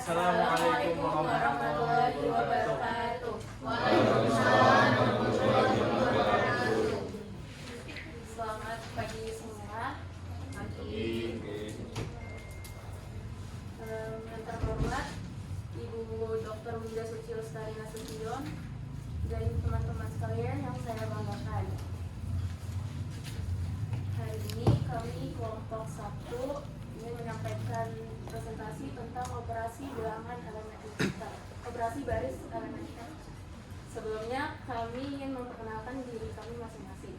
Assalamualaikum warahmatullahi wabarakatuh. Waalaikumsalam warahmatullahi wabarakatuh. Selamat pagi semua. Pagi. Yang terhormat Ibu Dr. Winda Suci Lestari Nasution dan teman-teman sekalian yang saya banggakan. Hari ini kami kelompok 1 ingin menyampaikan presentasi tentang operasi bilangan elementer, operasi baris elementer. Sebelumnya kami ingin memperkenalkan diri kami masing-masing.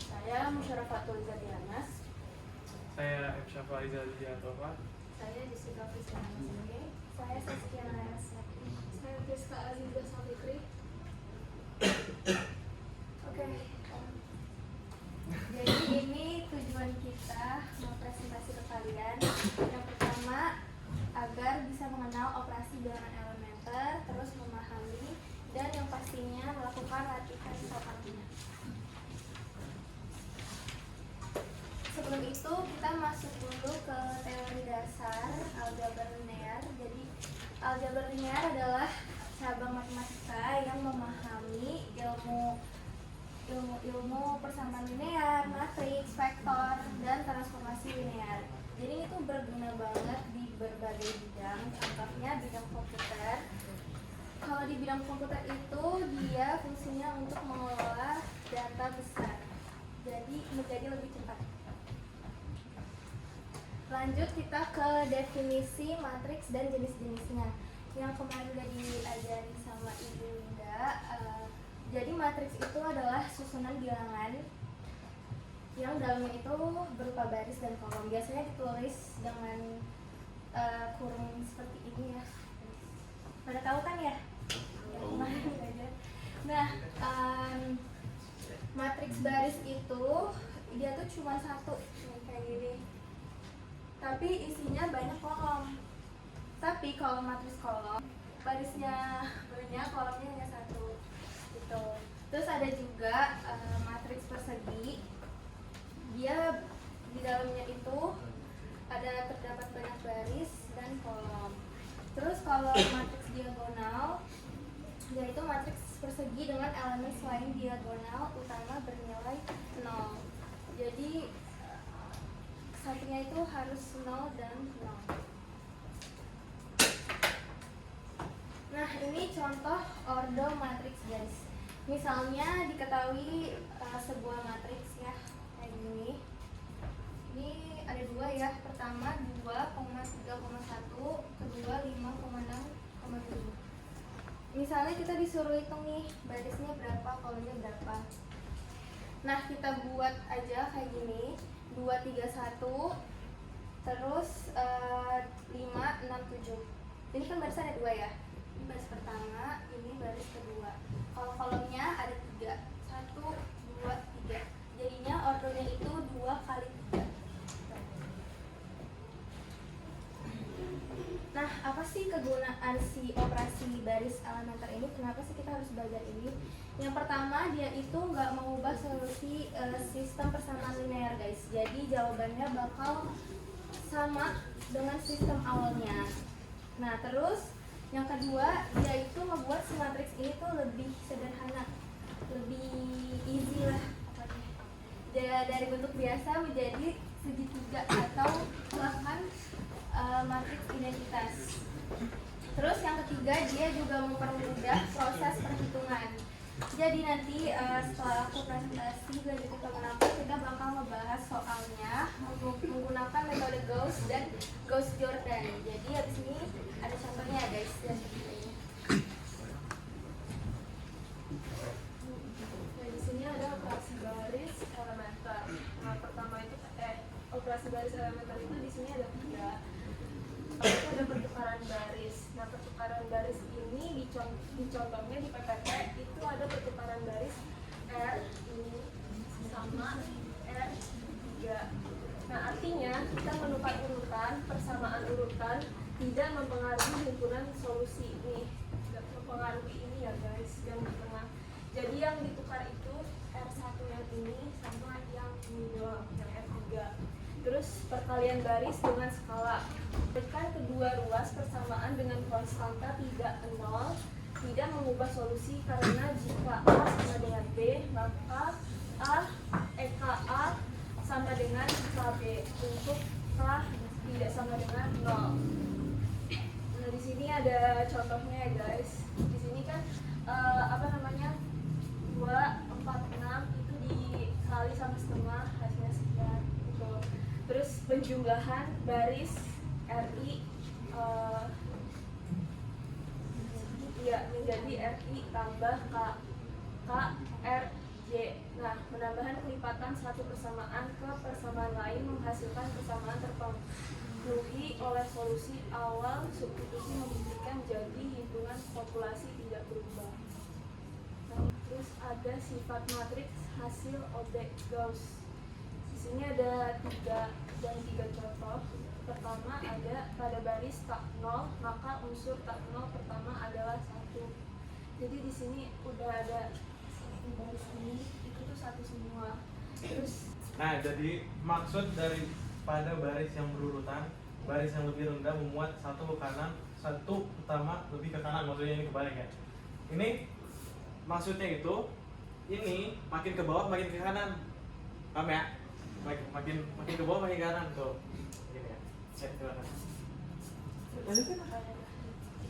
Saya Musyarafatul Zadianas. Saya M. Syafa Izal Jatova. Saya Jessica Fristiana Masenge. Saya Saskia Narasati. Saya Jessica Aziza Safikri. Oke. Jadi ini tujuan kita mau presentasi ke kalian. Yang pertama, agar bisa mengenal operasi bilangan elementer, terus memahami dan yang pastinya melakukan latihan soalnya. Sebelum itu kita masuk dulu ke teori dasar aljabar linear. Jadi aljabar linear adalah cabang matematika yang memahami ilmu persamaan linear, matriks, vektor, dan transformasi linear. Jadi itu berguna banget di berbagai bidang, contohnya bidang komputer. Kalau di bidang komputer itu dia fungsinya untuk mengelola data besar, jadi menjadi lebih cepat. Lanjut kita ke definisi matriks dan jenis-jenisnya yang kemarin udah diajarin sama Ibu Winda. Jadi matriks itu adalah susunan bilangan yang dalamnya itu berupa baris dan kolom. Biasanya ditulis dengan kurung seperti ini ya. Pada tahu kan ya? Yang kemarin belajar. Nah, matriks baris itu dia tuh cuma satu nih, kayak gini. Tapi isinya banyak kolom. Tapi kalau matriks kolom, barisnya banyak, kolomnya hanya satu. Gitu. Terus ada juga matriks persegi. Dia di dalamnya itu terdapat banyak baris dan kolom. Terus kalau matriks diagonal, yaitu matriks persegi dengan elemen selain diagonal utama bernilai 0. Jadi satunya itu harus 0 dan 0. Nah, ini contoh ordo matriks guys. Misalnya diketahui sebuah matriks ya, kayak gini. Ini ada dua ya. Pertama 2,3,1, kedua 5,6,7. Misalnya kita disuruh hitung nih barisnya berapa, kolomnya berapa. Nah, kita buat aja kayak gini. 2, 3, 1, terus 5, 6, 7. Ini kan baris ada dua ya. Ini baris pertama, ini baris kedua. Kalau kolomnya ada 3, 1, 2, 3. Jadinya ordonya itu 2 kali 3. Nah, apa sih kegunaan si operasi baris elementer ini? Kenapa sih kita harus belajar ini? Yang pertama, dia itu nggak mengubah solusi sistem persamaan linear guys. Jadi jawabannya bakal sama dengan sistem awalnya. Nah, terus yang kedua, dia itu membuat si matriks ini tuh lebih sederhana, lebih easy lah pokoknya. Dari bentuk biasa menjadi segitiga atau bahkan matriks identitas. Terus yang ketiga, dia juga mempermudah proses perhitungan. Jadi nanti setelah aku presentasi lanjutin ke menapa, kita bakal ngebahas soalnya menggunakan metode Gauss dan Gauss-Jordan. Jadi habis ini ada contohnya ya guys. Nah, di sini ada operasi baris elementer. Nah, pertama itu operasi baris elementer itu di sini ada 3. Itu ada pertukaran baris. Nah, pertukaran baris ini di contohnya di PPT itu ada pertukaran baris R ini sama R3. Nah, artinya kita menukar urutan, persamaan urutan tidak mempengaruhi himpunan solusi ini. Tidak mempengaruhi ini ya guys, yang di tengah. Jadi yang ditukar itu R1 yang ini sama yang ini doang, yang R3. Terus perkalian baris dengan skala. Berikan kedua ruas persamaan dengan konstanta tidak nol, tidak mengubah solusi karena jika A sama dengan B, maka A sama dengan KB untuk K tidak sama dengan 0. Nah, di sini ada contohnya ya guys. Di sini kan 2, 4, 6 itu dikali sama setengah, hasilnya sekian gitu. Terus penjumlahan baris RI menjadi RI tambah K R J. Nah, penambahan kelipatan satu persamaan ke persamaan lain menghasilkan persamaan terpenuhi oleh solusi awal. Substitusi membuktikan jadi hitungan populasi tidak berubah. Nah, terus ada sifat matriks hasil objek Gauss. Di sini ada 3 contoh. Pertama ada pada baris tak 0, maka unsur tak 0 pertama adalah 1. Jadi di sini udah ada baris ini itu tuh 1 semua. Terus Nah, jadi maksud dari pada baris yang berurutan, baris yang lebih rendah memuat satu ke kanan, satu utama lebih ke kanan, maksudnya ini kebalik ya. Ini maksudnya itu, ini makin ke bawah makin ke kanan, paham ya? Makin ke bawah makin ke kanan tuh. Gini ya.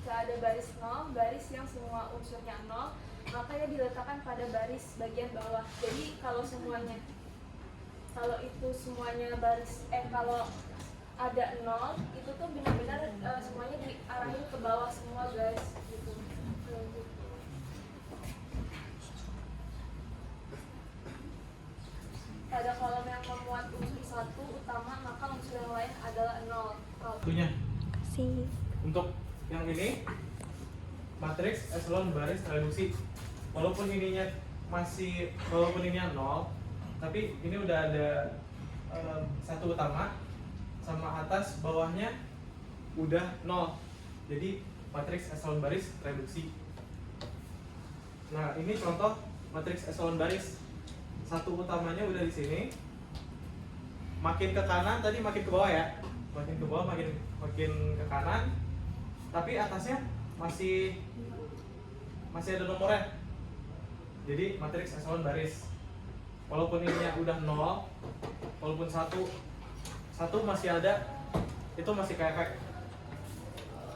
jika ada baris 0, baris yang semua unsurnya 0, maka ia diletakkan pada baris bagian bawah. Jadi kalau itu semuanya baris kalau ada 0 itu tuh benar-benar semuanya diarahin ke bawah semua guys gitu. Pada kolom yang memuat unsur 1 utama, maka unsur yang lain adalah 0. Satunya. Untuk yang ini matriks eselon baris reduksi. Walaupun ininya 0, tapi ini udah ada satu utama sama atas bawahnya udah 0. Jadi matriks eselon baris reduksi. Nah, ini contoh matriks eselon baris. Satu utamanya udah di sini. Makin ke kanan tadi makin ke bawah ya. Makin ke bawah makin ke kanan. Tapi atasnya masih ada nomornya. Jadi matriks eselon baris. Walaupun ininya udah 0, walaupun satu masih ada, itu masih kayak efek.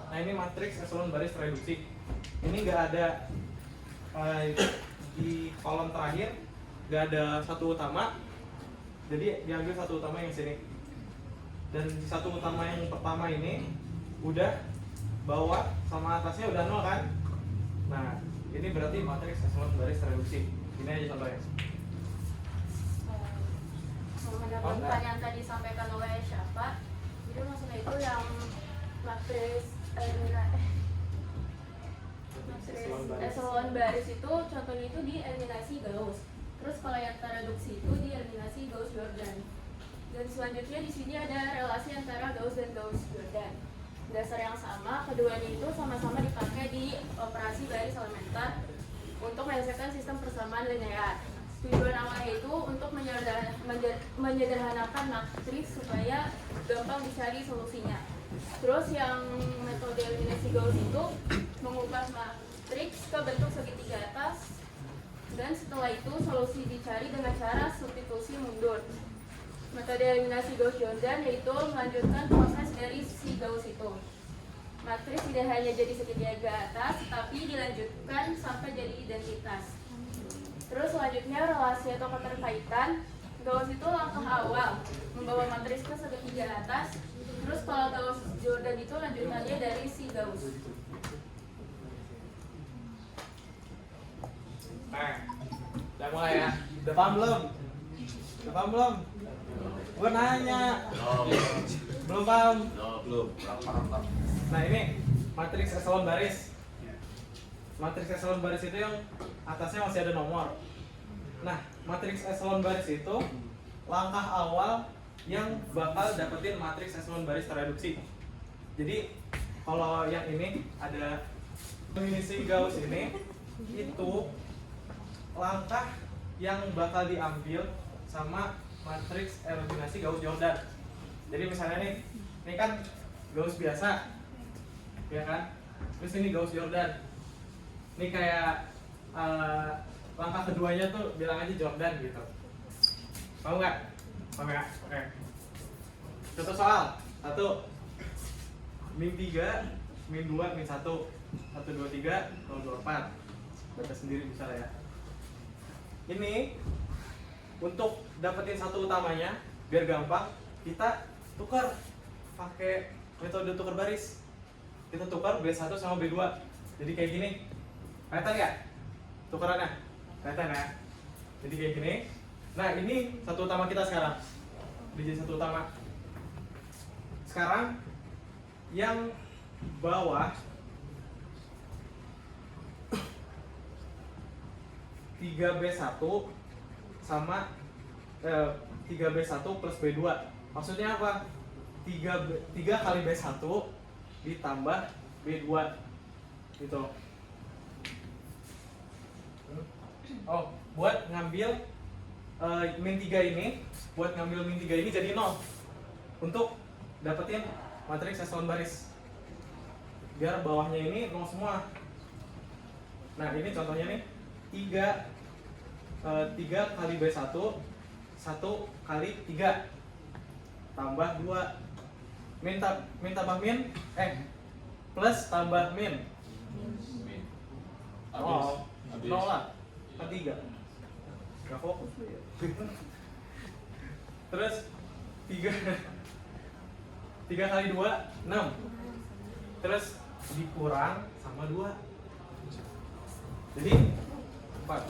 Nah, ini matriks eselon baris reduksi. Ini nggak ada di kolom terakhir, nggak ada satu utama, jadi diambil satu utama yang sini. Dan di satu utama yang pertama ini udah bawah sama atasnya udah 0 kan. Nah, ini berarti matriks eselon baris reduksi. Ini aja contohnya. Menambahkan yang tadi disampaikan oleh siapa, jadi maksudnya itu yang matriks eselon baris itu contohnya itu di eliminasi Gauss. Terus kalau yang reduksi itu di eliminasi Gauss-Jordan. Dan selanjutnya di sini ada relasi antara Gauss dan Gauss-Jordan. Dasar yang sama, keduanya itu sama-sama dipakai di operasi baris elementer untuk menyelesaikan sistem persamaan linear. Tujuan awalnya itu untuk menyederhanakan matriks supaya gampang dicari solusinya. Terus yang metode eliminasi Gauss itu mengubah matriks ke bentuk segitiga atas, dan setelah itu solusi dicari dengan cara substitusi mundur. Metode eliminasi Gauss-Jordan yaitu melanjutkan proses dari si Gauss itu. Matriks tidak hanya jadi segitiga atas, tapi dilanjutkan sampai jadi identitas. Terus selanjutnya relasi atau keterkaitan. Gauss itu langkah awal membawa matriks ke segitiga atas. Terus kalau Gauss-Jordan itu lanjutannya dari si Gauss. Udah mulai ya? Udah paham belum? Gue nanya. Belum paham? Belum. Nah, ini matriks eselon baris. Matriks eselon baris itu yang atasnya masih ada nomor. Nah, matriks eselon baris itu langkah awal yang bakal dapetin matriks eselon baris tereduksi. Jadi kalau yang ini ada eliminasi Gauss ini, itu langkah yang bakal diambil sama matriks eliminasi Gauss-Jordan. Jadi misalnya nih, ini kan Gauss biasa, ya kan? Terus ini Gauss Jordan. Ini kayak langkah keduanya tuh bilang aja Jordan gitu. Paham nggak? Paham ya? Oke. Contoh soal 1 min 3 min 2 min 1 1 2 3 0 2 4. Baca sendiri bisa lah ya. Ini untuk dapetin satu utamanya biar gampang kita tukar pakai metode tukar baris. Kita tukar B1 sama B2. Jadi kayak gini. Kelihatan ya? Tukarannya? Kelihatan ya? Jadi kayak gini. Nah, ini satu utama kita sekarang. Udah jadi satu utama. Sekarang yang bawah 3B1 sama 3B1 plus B2. Maksudnya apa? 3 kali B1 ditambah B2 gitu. Oh, buat ngambil min 3 ini, jadi 0 untuk dapetin matriks eselon baris. Biar bawahnya ini 0 semua. Nah, ini contohnya nih 3 kali B1 1 kali 3 tambah 2 min tambah min plus tambah min. Oh, 0 lah. Kan 3. Gak fokus lu ya. Terus 3 kali 2 6. Terus dikurang sama 2. Jadi 4.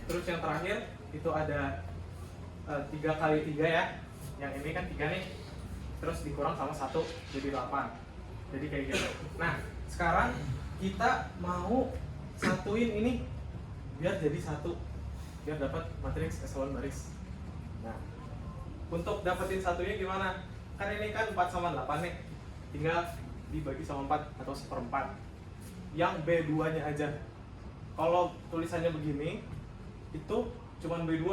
Terus yang terakhir itu ada 3 kali 3 ya. Yang ini kan 3 nih. Terus dikurang sama 1 jadi 8. Jadi kayak gitu. Nah, sekarang kita mau satuin ini biar jadi 1. Biar dapat matriks eselon baris. Nah, untuk dapetin satunya gimana? Kan ini kan 4 sama 8 nih. Tinggal dibagi sama 4 atau 1/4. Yang B2 nya aja. Kalau tulisannya begini itu cuman B2.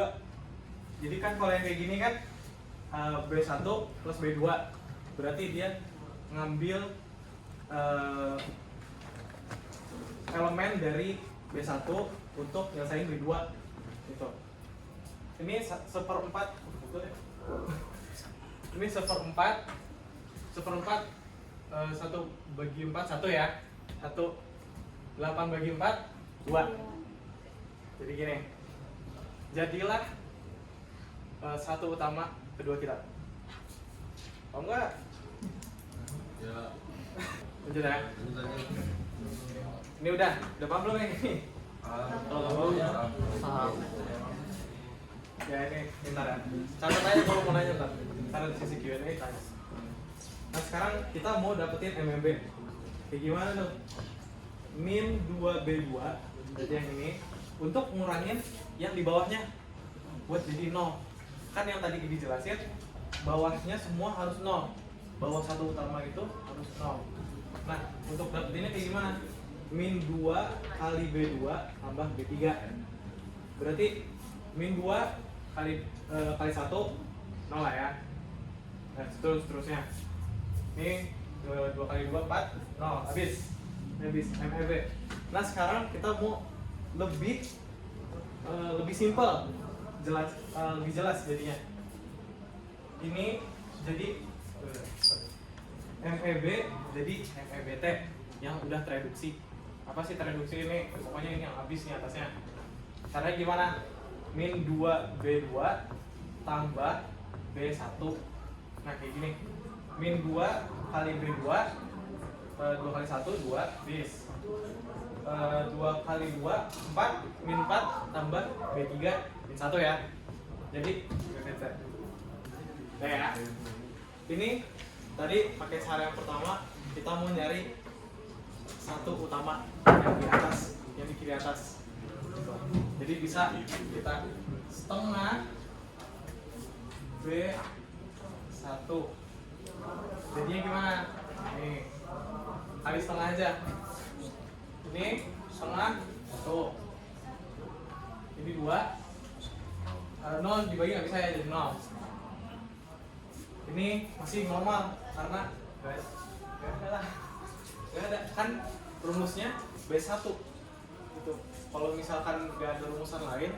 Jadi kan kalau yang kayak gini kan B1 plus B2. Berarti dia ngambil elemen dari B1 untuk nyelesain B2 gitu. Ini 1/4 betul ya? Ini 1/4 1 bagi 4 1 ya. 8 bagi 4 2. Jadi gini. Jadilah satu utama kedua kita. Paham nggak? Ya. Lanjut ya. Ini udah paham belum ini? Belum ya. Paham. Ya ini bentar ya. Catat aja kalau mau nanya ntar. Ntar di sisi Q&A tanya. Nah sekarang kita mau dapetin MMB. Kayak gimana tuh? Min 2B2 jadi yang ini untuk ngurangin yang di bawahnya buat jadi 0. Kan yang tadi dijelasin bawahnya semua harus 0. Bawah satu utama itu harus 0. Nah, untuk dapetinnya kayak gimana? Min 2 kali B2 tambah B3. Berarti min 2 kali 1 0 lah ya. Nah, seterusnya. Ini 2 kali 2 4 0 habis MEB. Nah sekarang kita mau lebih simpel, lebih jelas jadinya. Ini jadi MEB jadi MEBT yang udah tereduksi. Apa sih tereduksi ini? Pokoknya ini yang habis nih atasnya. Caranya gimana? Min 2B2 tambah B1. Nah kayak gini. Min 2 kali B2 2 kali 1 2 bis 2 kali 2 4 min 4 tambah B3 min 1 ya. Jadi nah ya. Ini tadi pakai cara yang pertama kita mau nyari satu utama yang di atas, yang di kiri atas. Jadi bisa kita setengah B1. Jadinya gimana? Nih kali setengah aja. Ini setengah tuh. Ini 2. 0 dibagi nggak bisa ya jadi 0. ini masih normal karena nggak ada kan rumusnya B1 gitu. Kalau misalkan nggak ada rumusan lain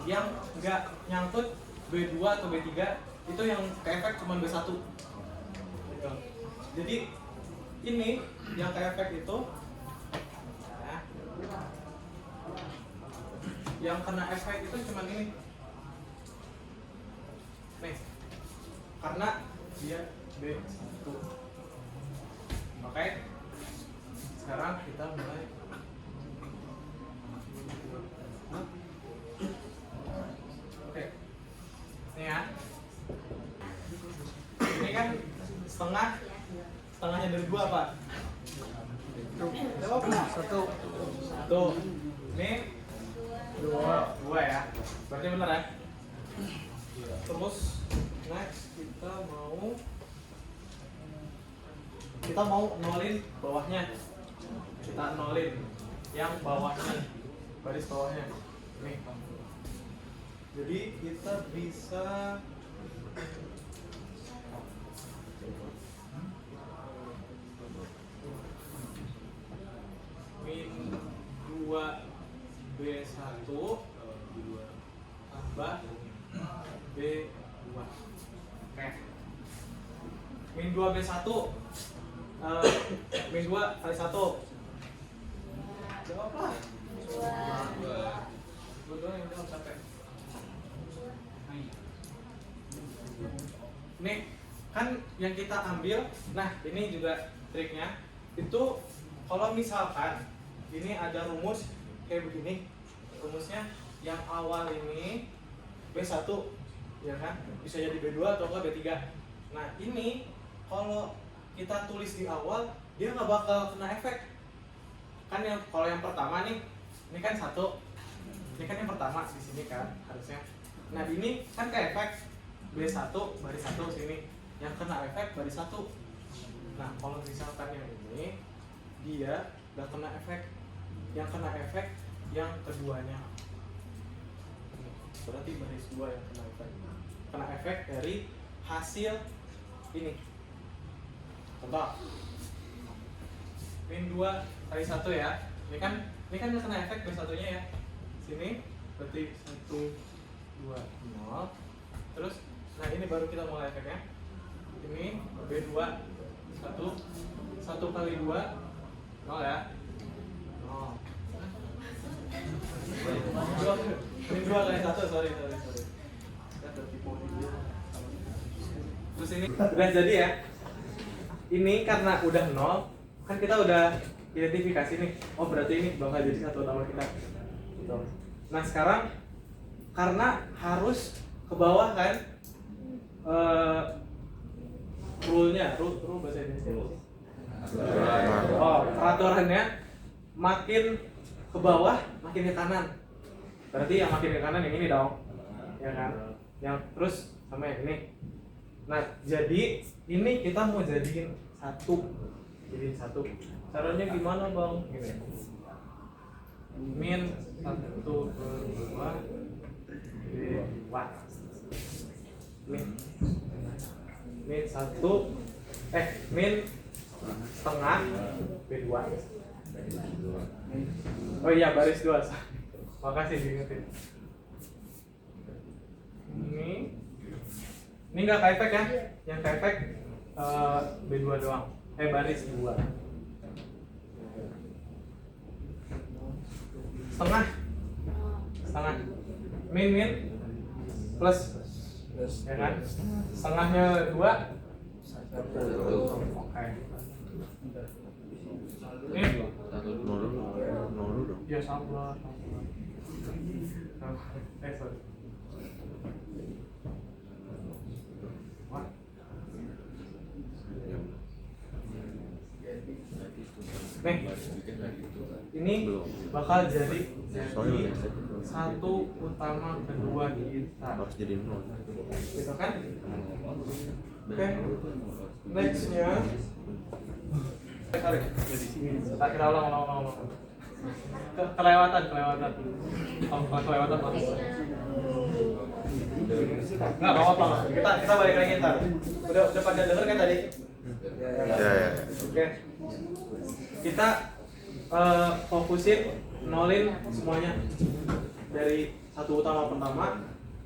yang nggak nyangkut B2 atau B3 itu yang ke efek cuma B1 gitu. Jadi ini yang ke efek itu ya, yang kena efek itu cuma ini nih karena dia B1. Oke, sekarang kita mulai. Oke, ini ya. Ini kan setengahnya dari 2 apa? Satu. Ini 2 ya. Berarti benar ya? Terus next kita mau nolin bawahnya. Kita nolin yang bawahnya, baris bawahnya. Nih. Jadi kita bisa min 2B1 tambah B2. Oke. Min 2B1 min 2 kali 1. Jawab lah. 2 yang jawab sampai. Nih, kan yang kita ambil, nah ini juga triknya. Itu kalau misalkan ini ada rumus kayak begini. Rumusnya yang awal ini B1 ya kan? Bisa jadi B2 atau enggak B3. Nah, ini kalau kita tulis di awal dia nggak bakal kena efek kan. Yang kalau yang pertama nih, ini kan 1, ini kan yang pertama di sini kan harusnya. Nah ini kan ke efek B1 baris 1 sini, yang kena efek baris 1. Nah kalau misalkan yang ini dia nggak kena efek, yang kena efek yang keduanya, berarti baris 2 yang kena efek dari hasil ini. Contoh min 2 kali 1 ya. Ini kan nggak kena efek B1 nya ya. Sini berarti 1 2 0. Terus nah ini baru kita mulai efeknya. Ini B2 1 kali 2 0 ya. 0. Min 2 kali 1 sorry. Terus ini udah jadi ya. Ini karena udah 0, kan kita udah identifikasi nih. Oh berarti ini bakal jadi satu utama kita. Gitu. Nah sekarang karena harus ke bawah kan, rule bahasa Indonesia. Oh peraturannya makin ke bawah makin ke kanan. Berarti yang makin ke kanan yang ini dong, ya kan? Yang terus sama yang ini. Nah, jadi ini kita mau jadiin satu. Caranya gimana, Bang? Gini. Min 1 per 2 B2. Min 1 min setengah B2. Oh iya, baris 2. Makasih diingetin. Ini nggak ke efek ya, yang ke efek B2 doang, baris 2. Setengah min plus ya kan, setengahnya 2 oke. Ini ya sabar. Sorry. Nih, ini bakal jadi satu utama kedua kita. Harus jadi 0. Gitu kan? Oke. Nextnya, sorry. Kita ulang. Kelewatan. Oh, kelewatan. Nggak apa-apa. Kita balik lagi ntar. Udah pada denger kan tadi? Ya. Oke. Kita fokusin nolin semuanya dari satu utama pertama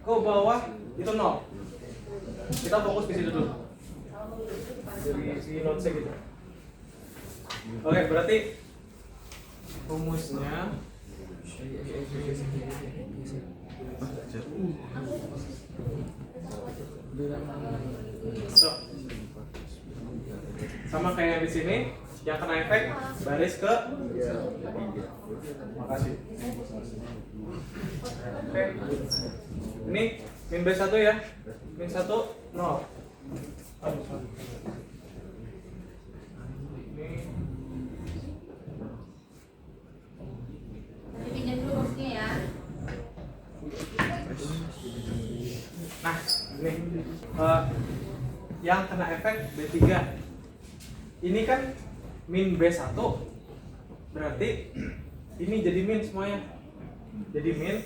ke bawah itu nol. Kita fokus ke situ dulu. Dari si notes gitu. Oke, berarti rumusnya so, sama kayak yang di sini, yang kena efek baris ke makasih. Oke. Ini min B1 ya. Min 1 0. Pinjam dulu bosnya ya. Nah, ini yang kena efek B3. Ini kan min B1, berarti ini jadi min semuanya. Jadi min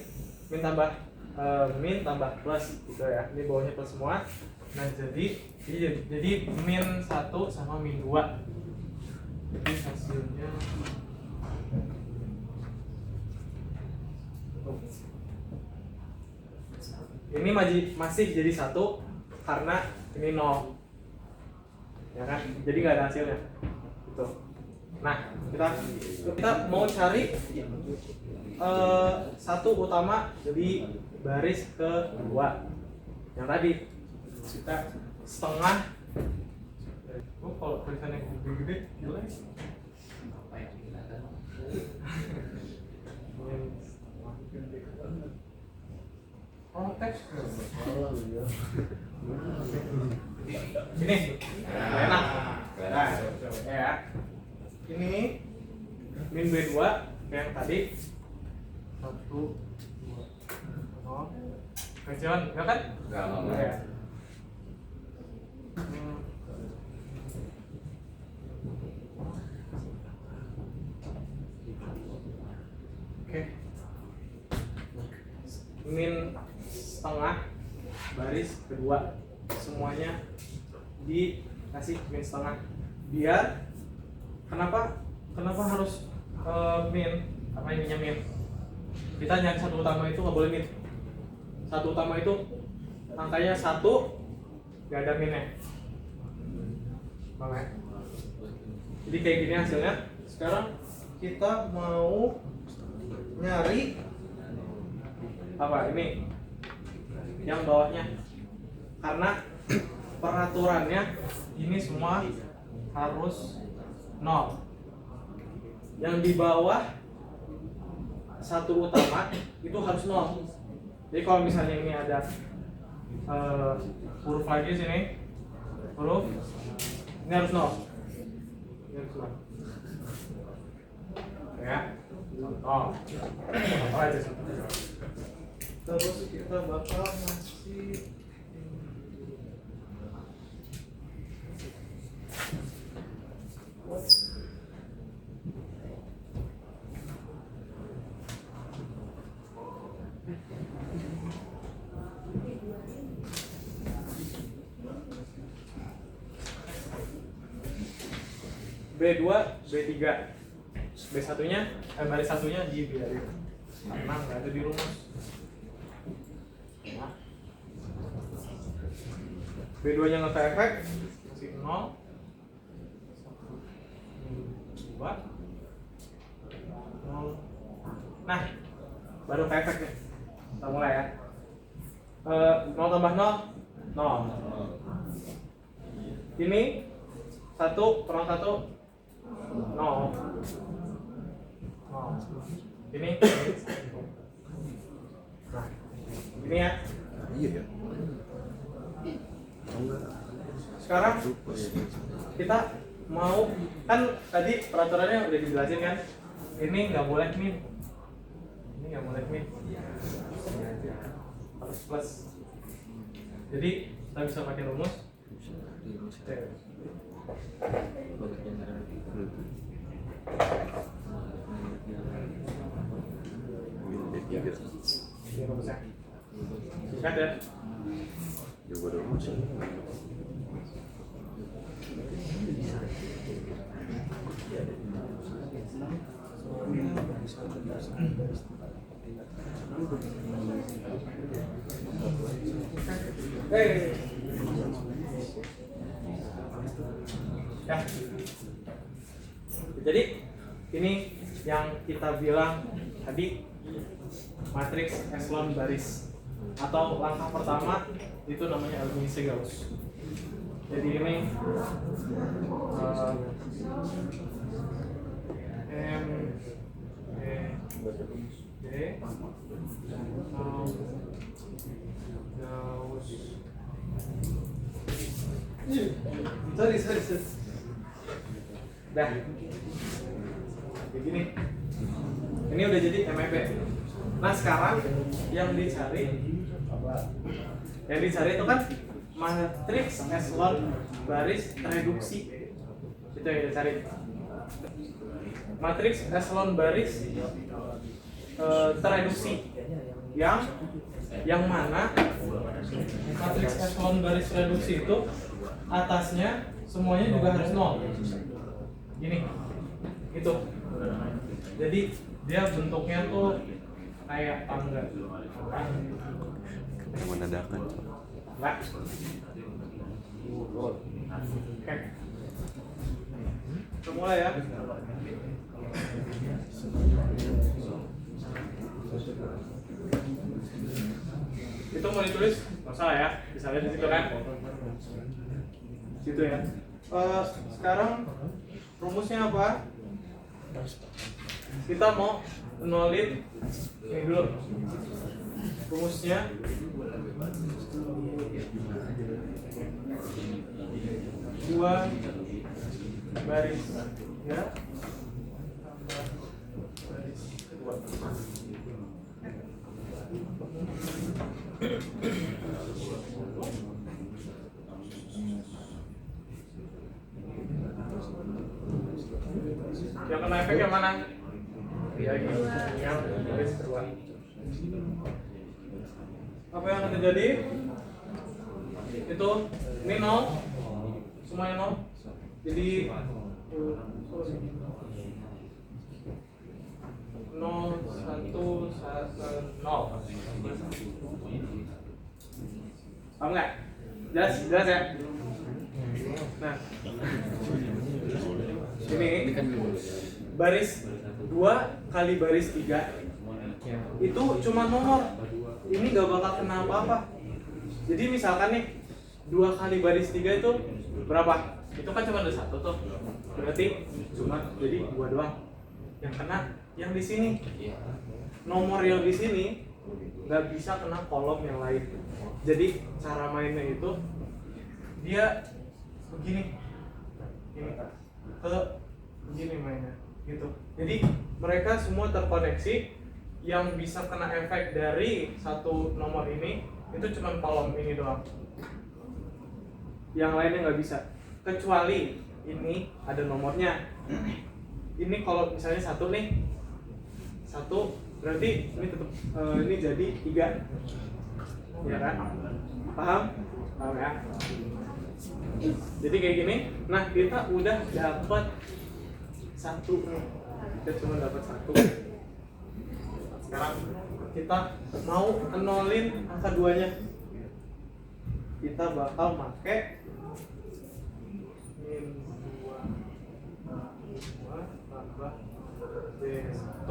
tambah plus gitu ya. Ini bawahnya plus semua. Nah, jadi min 1 sama min 2. Jadi hasilnya ini masih jadi 1 karena ini 0, ya kan? Jadi nggak ada hasilnya gitu. Nah, kita mau cari satu utama di baris kedua yang tadi kita setengah. Kalau tulisannya gede-gede gila. Oh, teks. Ini enak. Nah, ya. Ini min B2 yang tadi 1 2 oh. Kecilan, enggak kan? Enggak. Ya. Oke. Min setengah baris kedua semuanya dikasih min setengah. Biar kenapa harus min? Apa ininya min? Kita nyari satu utama itu nggak boleh min. Satu utama itu angkanya 1, nggak ada minnya. Bang ya? Jadi kayak gini hasilnya. Sekarang kita mau nyari apa ini yang bawahnya, karena peraturannya ini semua harus 0. Yang di bawah satu utama itu harus 0. Jadi kalau misalnya ini ada huruf lagi sini, huruf ini harus 0. Ini harus 0. Ya. Oh. Apa aja sih? Terus kita bakal ngasih B2, B3, B1 nya, baris satunya dibiarin karena nggak ada di rumus. Nah. B2 nya nggak efek, masih 0, 1, 2, 0. Nah, baru ke efek nih. Kita mulai ya. 0 tambah 0, 0. Ini 1 kurang 1, 0. Ini. Nah, ini ya. Iya ya. Sekarang kita mau, kan tadi peraturannya udah dijelasin kan. Ini nggak boleh min. Ini nggak boleh min. Harus plus. Jadi kita bisa pakai rumus. Ini rumusnya. Sikat ya. Juga dulu sih. Ya. Jadi ini yang kita bilang tadi matriks echelon baris atau langkah pertama itu namanya eliminasi Gauss. Jadi ini M E D Gauss. Sorry. Dah. Begini. Ini udah jadi MEP. Nah sekarang yang dicari itu kan matriks echelon baris reduksi. Itu yang dicari. Matriks echelon baris tereduksi yang mana matriks echelon baris reduksi itu atasnya semuanya juga harus nol. Gini, itu. Jadi dia bentuknya tuh kayak tangga. Menandakan. Enggak. Oke. Kita mulai ya. Itu mau ditulis, nggak salah ya. Bisa lihat di situ kan? Situ ya. Sekarang rumusnya apa? Kita mau nolin ini dulu. Rumusnya dua baris ya baris dua. Yang kena efek yang mana? Ya, yang baris kedua. Apa yang akan terjadi? Itu ini nol, semuanya nol. Jadi 0, 1, 0. Paham nggak? Jelas ya? Nah, ini baris 2 kali baris 3 itu cuma nomor. Ini gak bakal kena apa-apa. Jadi misalkan nih 2 kali baris 3 itu berapa? Itu kan cuma ada 1 tuh. Berarti cuma jadi 2 doang. Yang kena yang di sini. Nomor yang di sini nggak bisa kena kolom yang lain. Jadi cara mainnya itu dia begini. Ini ke begini mainnya gitu. Jadi mereka semua terkoneksi. Yang bisa kena efek dari satu nomor ini itu cuma kolom ini doang. Yang lainnya nggak bisa. Kecuali ini ada nomornya. Ini kalau misalnya 1 nih, 1 berarti ini tetap ini jadi 3, ya kan? Paham ya? Jadi kayak gini. Nah kita udah dapat 1 nih. Kita cuma dapat 1. Sekarang kita mau nolin angka 2-nya. Kita bakal pakai min 2 tambah B1.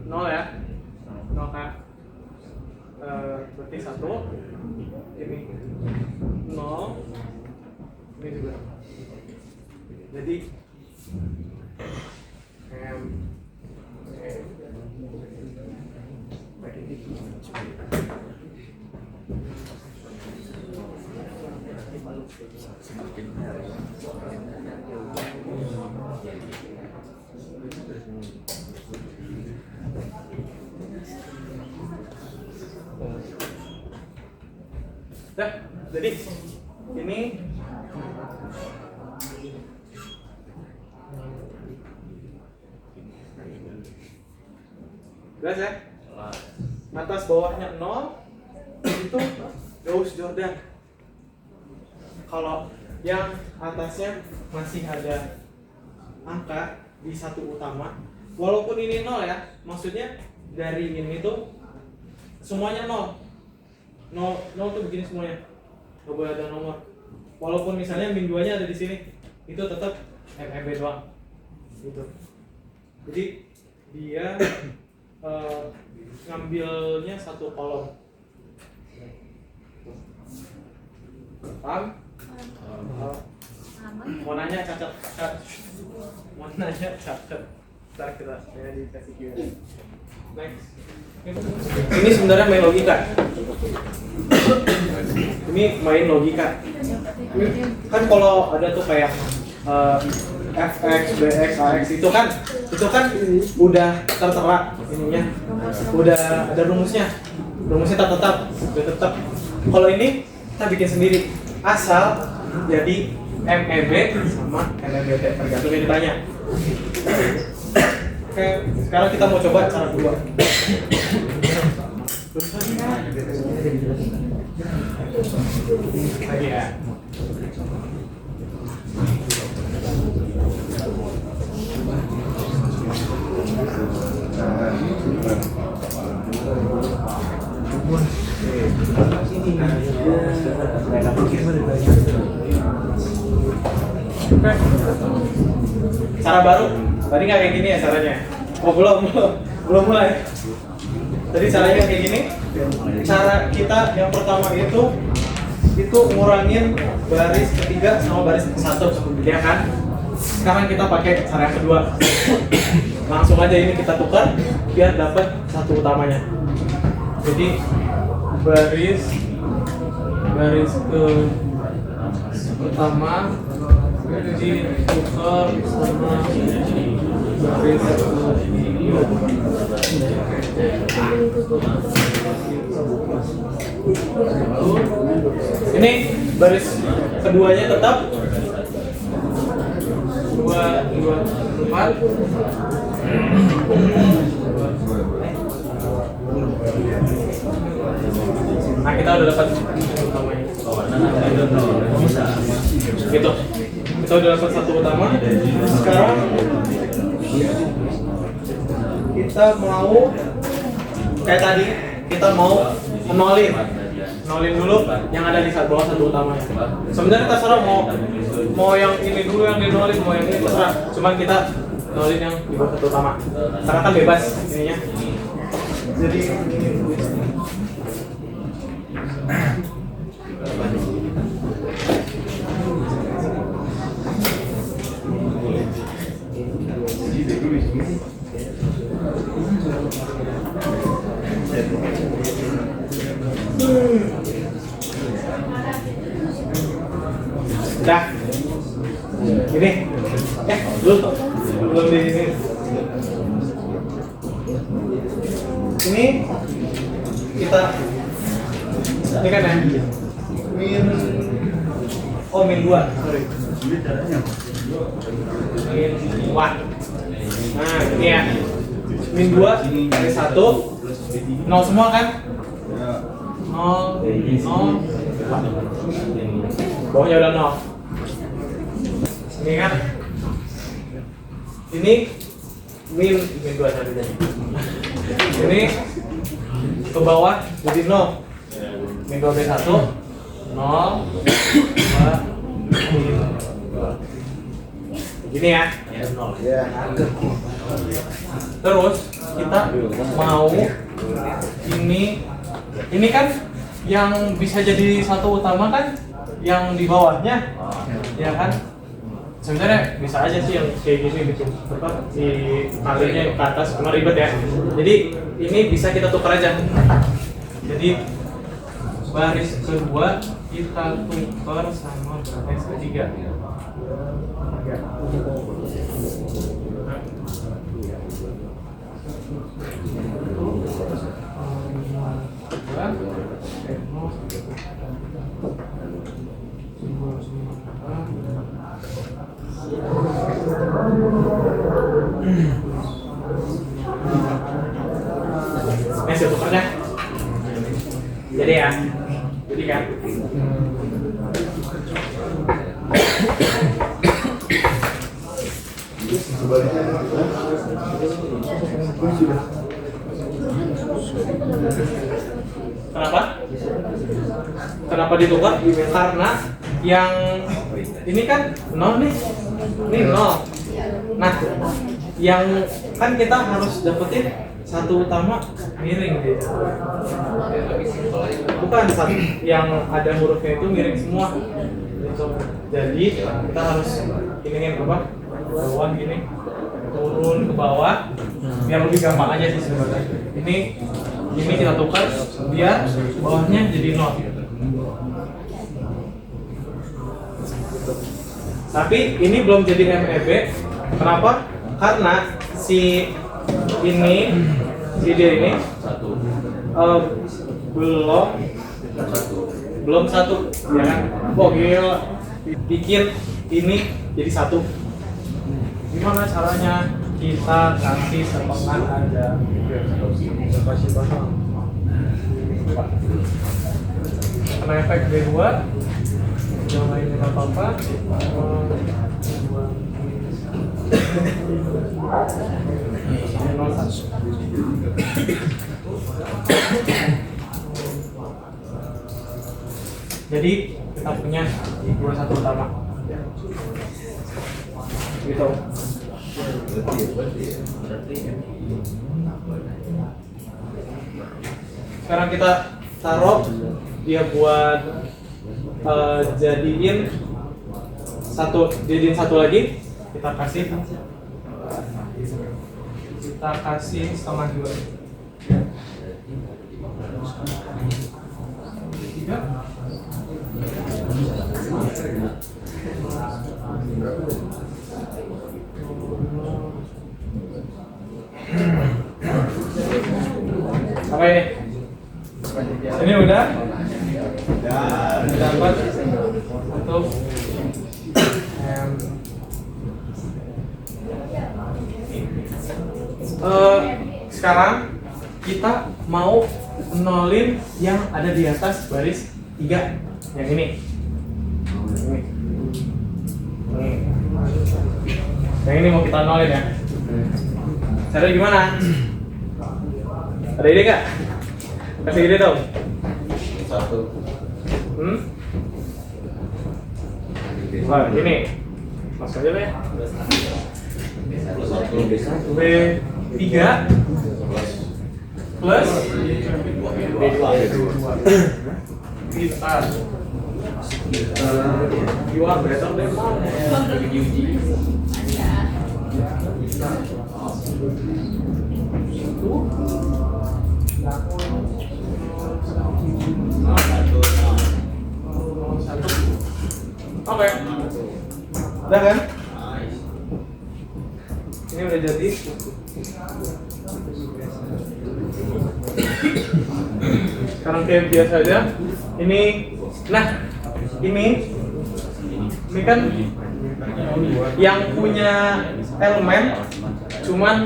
Nol ya? Nol kan? Berarti 1 ini 0 ini juga. Jadi M Nah, jadi ini Jelas ya? Atas bawahnya 0 itu Gauss Jordan. Kalau yang atasnya masih ada angka di satu utama, walaupun ini 0 ya, maksudnya dari ini tuh semuanya 0 tuh begini semuanya, nggak boleh ada nomor. Walaupun misalnya min 2 nya ada di sini, itu tetap MEB doang gitu. Jadi dia ngambilnya satu kolom. Paham? Mau nanya cacat, mau nanya cacat. Ntar kita saya dikasih Q&A. Next. Ini sebenarnya main logika. Ini main logika. Kan kalau ada tuh kayak fx, bx, ax itu kan udah tertera ininya, udah ada rumusnya tetap. Kalau ini kita bikin sendiri, asal jadi MEB sama MEBT tergantung yang ditanya. Oke, sekarang kita mau coba cara kedua. Lagi ya. Cara baru. Tadi nggak kayak gini ya caranya. Oh belum mulai. Tadi caranya kayak gini. Cara kita yang pertama itu ngurangin baris ketiga sama baris satu, ya kan? Sekarang kita pakai cara yang kedua. Langsung aja ini kita tukar biar dapat satu utamanya. Jadi baris ke utama ditukar sama baris ini baris keduanya tetap 2, 4. Nah, kita udah dapat utamanya. Gitu. Kita udah dapat satu utama. Sekarang kita mau kayak tadi, kita mau nolin dulu yang ada di bawah satu utamanya. Sebenarnya terserah mau yang ini dulu yang dinolin, mau yang ini terserah. Cuman kita nolin yang di bawah satu utama. Karena kan bebas ininya. Jadi udah ini belum di sini. Ini kita ini kan ya min 2 sorry min 2. Nah ini ya min 2 dari 1 0 semua kan 0 bawahnya udah 0. Ini kan ini min 2 tadi. Ini ke bawah jadi 0. Min 2 dari 1 0 2 gini ya. Terus kita mau ini kan yang bisa jadi satu utama kan yang di bawahnya, ya kan? Sebenarnya bisa aja sih yang kayak gini bikin si kalinya ke atas, cuma ribet ya. Jadi ini bisa kita tukar aja. Jadi baris kedua kita tukar sama baris ketiga. hasil tukarnya. Jadi ya, jadi kan. Kenapa? Kenapa ditukar? Karena yang ini kan 0 nih, ini 0. Nah, yang kan kita harus dapetin satu utama miring dia. Bukan satu yang ada hurufnya itu miring semua. Jadi kita harus iniin apa? Bawah gini, turun ke bawah, biar lebih gampang aja sih sebenarnya. Ini kita tukar biar bawahnya jadi 0. Tapi ini belum jadi MEB. Kenapa? Karena si dia ini belum satu, ya kan? Oh gila, bikin ini jadi satu. Gimana caranya? Kita kasih setengah aja. Kasih pasang. Karena efek B2 yang lainnya nggak apa-apa. Jadi kita punya 21 utama. Gitu. Sekarang kita taruh dia buat jadiin satu lagi. Kita kasih setengah 2. 3. Apa ini? Ini udah dapat untuk sekarang kita mau nolin yang ada di atas baris 3 yang ini. Yang ini mau kita nolin ya. Caranya gimana? Ada ide nggak? Kasih ide dong. 1. Wah, ini masuk aja lah ya. B3 plus B2. Kita jual besok deh. Oke, udah kan? Ini udah jadi. Sekarang kayak biasa aja. Ini, nah, ini kan yang punya elemen, cuman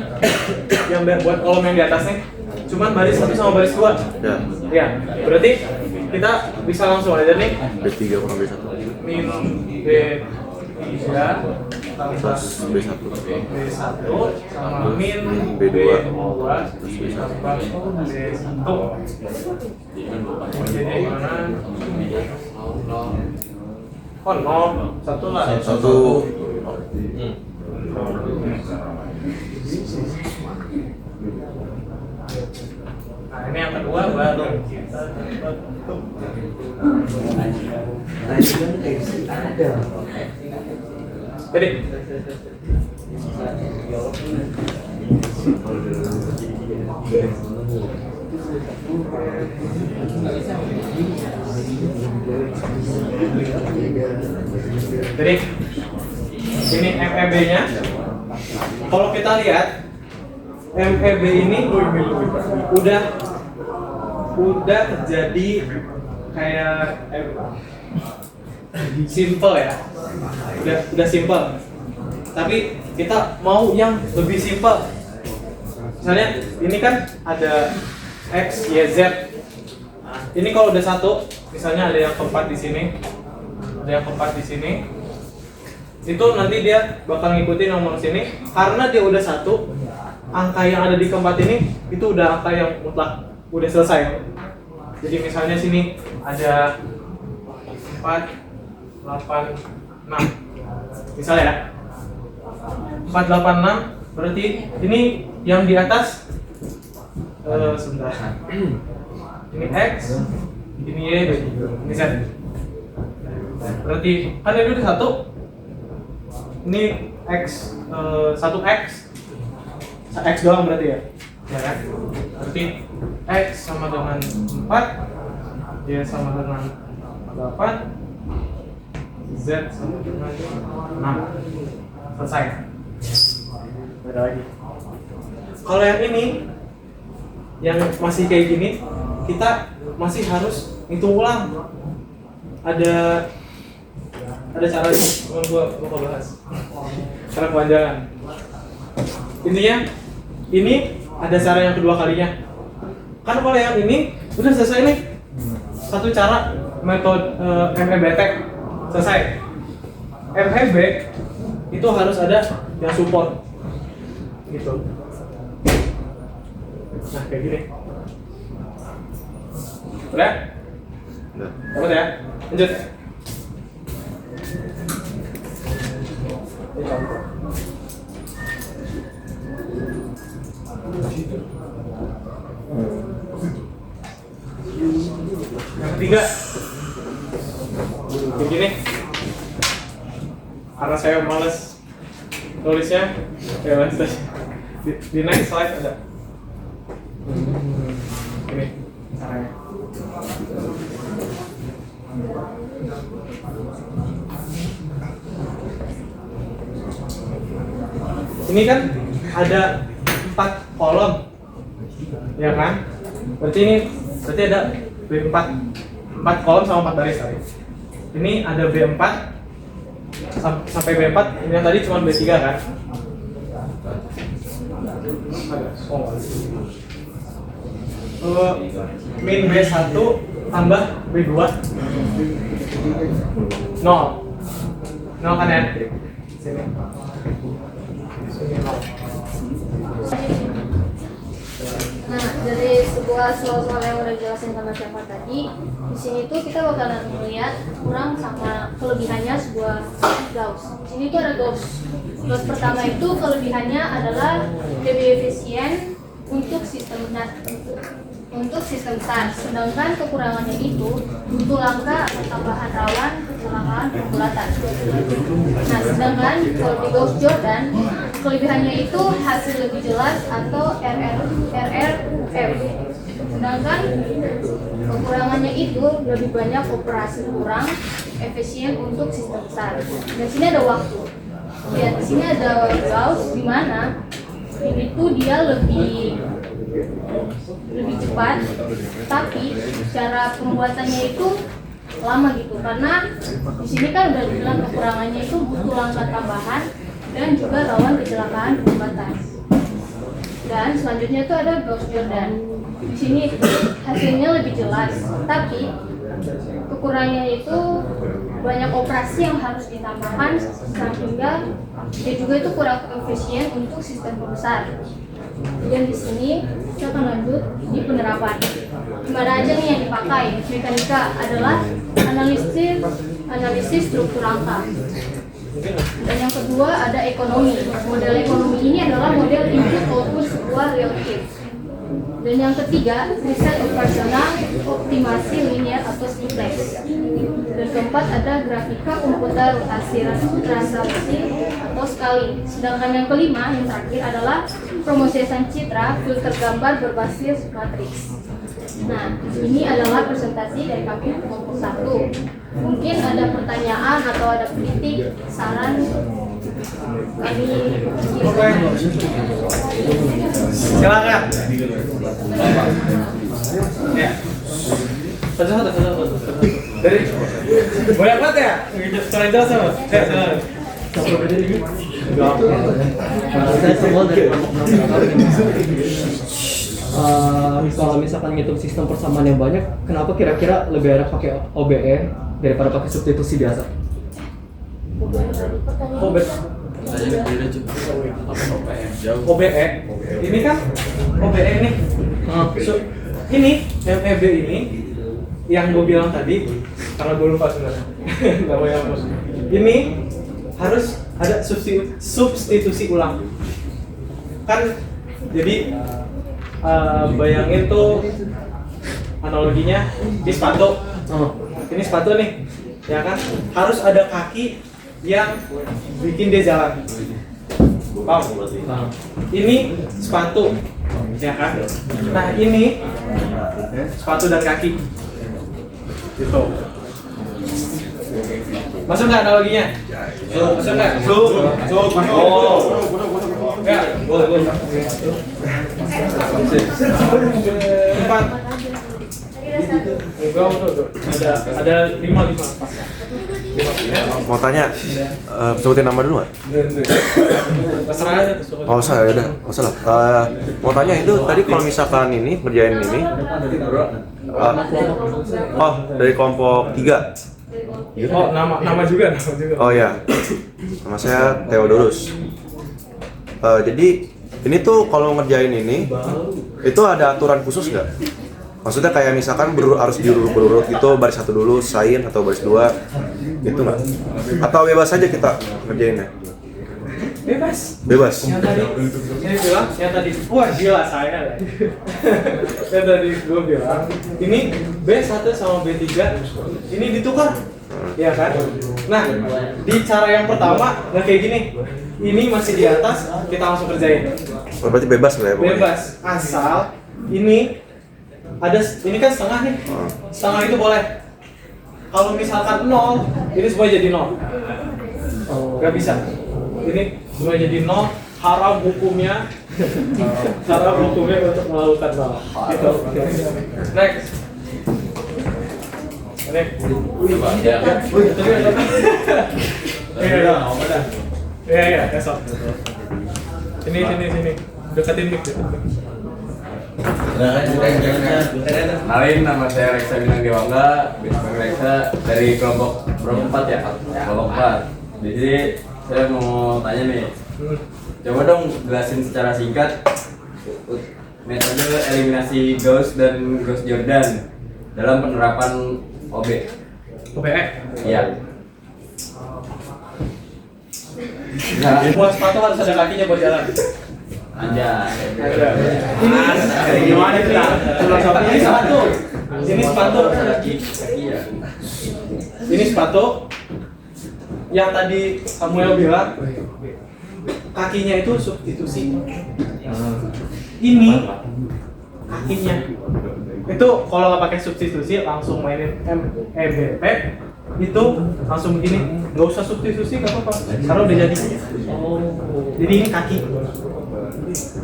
yang buat kolom yang di atasnya, cuman baris 1 sama baris 2. Ya, berarti kita bisa langsung aja nih. B3 kurang B1. Min B3 tambah B1 sama min B2 tambah B1. Jadi gimana? Oh, 0, 1 lah. 1. Nah, ini yang kedua baru kita dapat. Jadi ini MEB-nya. Kalau kita lihat MEB ini udah jadi kayak simple ya. Udah simple. Tapi kita mau yang lebih simple. Misalnya ini kan ada X, Y, Z. Nah, ini kalau udah satu, misalnya ada yang keempat di sini, ada yang keempat di sini, itu nanti dia bakal ngikutin nomor sini karena dia udah satu. Angka yang ada di keempat ini itu udah angka yang mutlak, udah selesai. Jadi misalnya sini ada 4, 8, 6. Misalnya ya. 4, 8, 6 berarti ini yang di atas sebentar. Ini X, ini Y, ini Z. Berarti kan ini udah satu. Ini X, 1X. X doang berarti ya? Ya kan? Berarti X sama dengan 4, Y sama dengan 8, Z sama dengan 6. Selesai. Beda lagi. Kalau yang ini, yang masih kayak gini, kita masih harus hitung ulang. Ada caranya, cuman gua bahas. Karena kepanjangan. Intinya, ini ada cara yang kedua kalinya. Kan kalau yang ini udah selesai nih. Satu cara metode MEBT selesai. MEB itu harus ada yang support. Gitu. Nah, kayak gini. Udah? Udah. Dapat ya? Lanjut. Yang ketiga, begini. Karena saya males tulisnya, ya lanjut aja. Di next slide ada. Ini caranya. Ini kan ada 4 kolom, ya kan? Berarti ada B4, 4 kolom sama 4 baris tadi. Ini ada B4 sampai B4, yang tadi cuma B3 kan? Min B1 tambah B2 0 kan ya? Sini. Nah, dari sebuah soal-soal yang udah jelasin sama siapa tadi, di sini tuh kita bakalan melihat kurang sama kelebihannya sebuah Gauss. Di sini tuh ada Gauss. Gauss pertama itu kelebihannya adalah lebih efisien untuk sistem besar, sedangkan kekurangannya itu butuh langkah atau tambahan rawan kecelakaan pembulatan. Nah, sedangkan kalau di Gauss Jordan kelebihannya itu hasil lebih jelas atau RRUF, sedangkan kekurangannya itu lebih banyak operasi kurang efisien untuk sistem besar. Dan sini ada waktu. Ya, di sini ada Gauss di mana ini tuh dia lebih cepat, tapi cara pembuatannya itu lama gitu, karena di sini kan udah dibilang kekurangannya itu butuh langkah tambahan dan juga rawan kecelakaan pembuatan. Dan selanjutnya itu ada Gauss Jordan. Di sini hasilnya lebih jelas, tapi kekurangannya itu banyak operasi yang harus ditambahkan sehingga dia juga itu kurang efisien untuk sistem pembesar. Dan di sini kita akan lanjut di penerapan. Gimana aja nih yang dipakai? Mekanika adalah analisis struktur angka. Dan yang kedua ada ekonomi. Model ekonomi ini adalah model input output sebuah relatif. Dan yang ketiga, riset operasional, optimasi linear atau simplex. Dan keempat ada grafika komputer rotasi translasi atau scaling. Sedangkan yang kelima, yang terakhir adalah pemrosesan citra, filter gambar berbasis matriks. Nah, ini adalah presentasi dari kami kelompok 1. Mungkin ada pertanyaan atau ada kritik, saran, kami Silakan. Ya. Satu. Dari banyak banget ya. Kurang jelas sama. Silakan. Saya semua dari kelompok 6. Kalau misalkan ngitung sistem persamaan yang banyak, kenapa kira-kira lebih enak pakai OBE daripada pakai substitusi biasa? Tanya beda juga. Apa OPM? Jauh. OBE. Ini kan OBE nih. Ini MEB ini yang gue bilang tadi, karena gue lupa sebenarnya. Namanya apa? Ini harus ada substitusi ulang. Kan jadi bayangin tuh analoginya di sepatu. Ini sepatu nih, ya kan? Harus ada kaki yang bikin dia jalan. Paham? Ini sepatu, ya kan? Nah ini sepatu dan kaki. Gitu. Masuk nggak analoginya? Masuk nggak? Masuk. Oh. Ya, boleh. Empat. Ada lima. Mau tanya, sebutin nama dulu nggak? Terserah aja. Oh usah, ya udah, usah lah. Mau tanya itu tadi kalau misalkan ini ngerjain ini, dari kelompok 3. Oh, nama juga. Oh ya, nama saya Theodorus. Jadi ini tuh kalau ngerjain ini, itu ada aturan khusus nggak? Maksudnya kayak misalkan harus berurut gitu, baris 1 dulu, sign atau baris 2, gitu nggak? Atau bebas aja kita ngerjainnya? Bebas. Yang tadi ini bilang, yang tadi, wah gila saya. Yang tadi gue bilang, ini B1 sama B3, ini ditukar, ya kan? Nah, di cara yang pertama nggak kayak gini. Ini masih di atas, kita langsung kerjain. Oh, berarti bebas lah ya pokoknya? Bebas, asal ini ada, ini kan setengah nih, setengah itu boleh. Kalau misalkan 0, ini semua jadi 0. Gak bisa. Ini semua jadi 0, haram hukumnya. Haram hukumnya untuk melakukan 0. Gitu. Next. Iya, besok. Sini. Deketin mic. Kenalin, nama saya Reksa Bintang Dewangga, Bintang Reksa dari kelompok berapa 4 ya? Kelompok 4. Jadi saya mau tanya nih, coba dong jelasin secara singkat metode eliminasi Gauss dan Gauss-Jordan dalam penerapan OB. OBE. Iya. Buat sepatu harus ada kakinya buat jalan. Anjay. Ini gimana sih? Ini sepatu. Ini sepatu. Iya. Ini sepatu. Yang tadi Samuel bilang kakinya itu substitusi. Ini kakinya. Itu kalau nggak pakai substitusi langsung mainin MEBP itu langsung begini, nggak usah substitusi nggak apa-apa karena udah jadi. Jadi ini kaki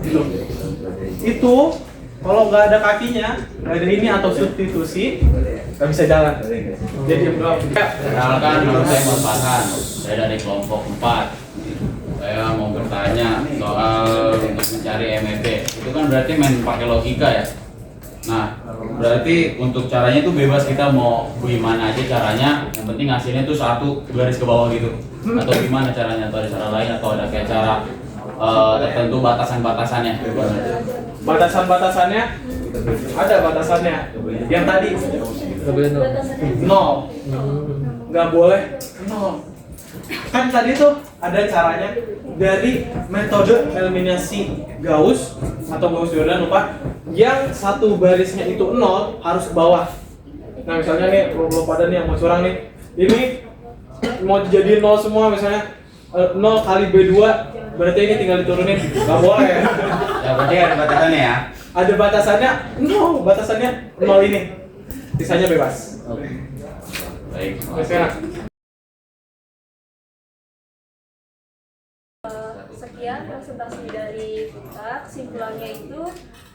gitu. Itu kalau nggak ada kakinya, nggak ada ini atau substitusi, nggak bisa jalan. Jadi Kenalkan, nama saya Mas Farhan. Saya dari kelompok 4. Saya mau bertanya soal untuk mencari MEB. Itu kan berarti main pakai logika ya. Nah, berarti untuk caranya itu bebas, kita mau gimana aja caranya. Yang penting hasilnya tuh 1 garis ke bawah gitu. Atau gimana caranya? Atau ada cara lain atau ada kayak cara tertentu batasan-batasannya? Batasan-batasannya ada batasannya. Yang tadi 0, nggak boleh 0. Kan tadi tuh ada caranya dari metode eliminasi Gauss atau Gauss-Jordan, lupa, yang 1 barisnya itu 0 harus ke bawah. Nah misalnya nih, lo pada nih yang mau curang nih, ini mau jadi 0 semua, misalnya 0 kali B2, berarti ini tinggal diturunin, nggak boleh. Ya berarti ada batasannya ya. Ada batasannya, batasannya 0 ini, sisanya bebas. Baik. Misalnya Sekian presentasi dari kita. Kesimpulannya itu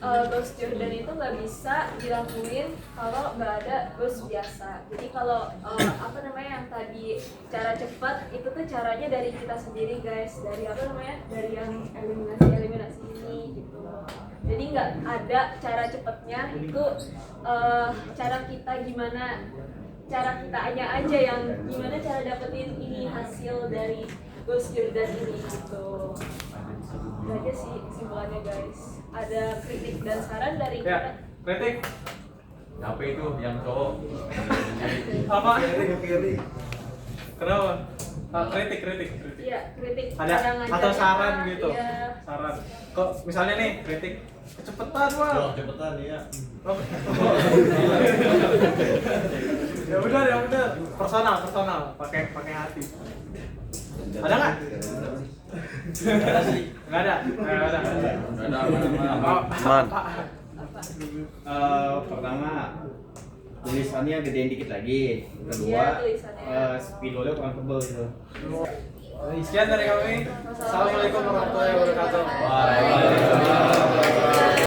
Ghost Jordan itu nggak bisa dilakuin kalau nggak ada ghost biasa. Jadi kalau apa namanya yang tadi cara cepat itu tuh caranya dari kita sendiri guys, dari apa namanya, dari yang eliminasi ini gitu. Jadi nggak ada cara cepatnya, itu cara kita gimana, cara kita aja yang gimana cara dapetin ini hasil dari Ghost Jordan ini gitu. Itu aja sih kesimpulannya guys. Ada kritik dan saran dari Ya, kita. kritik. Apa itu yang cowok? Apa? Kenapa? Kritik. Iya, kritik Ada cara ngajarnya, atau saran gitu? Iya. Saran. Kok misalnya nih kritik kecepatan wah. Cepetan ya. Oh. Ya udah. Personal. Pakai hati. Ada nggak? Nggak ada. Man. Pertama tulisannya gedein dikit lagi. Kedua Iya, tulisannya. spidolnya kurang tebel gitu. Sekian dari kami. Assalamualaikum warahmatullahi wabarakatuh. Waalaikumsalam.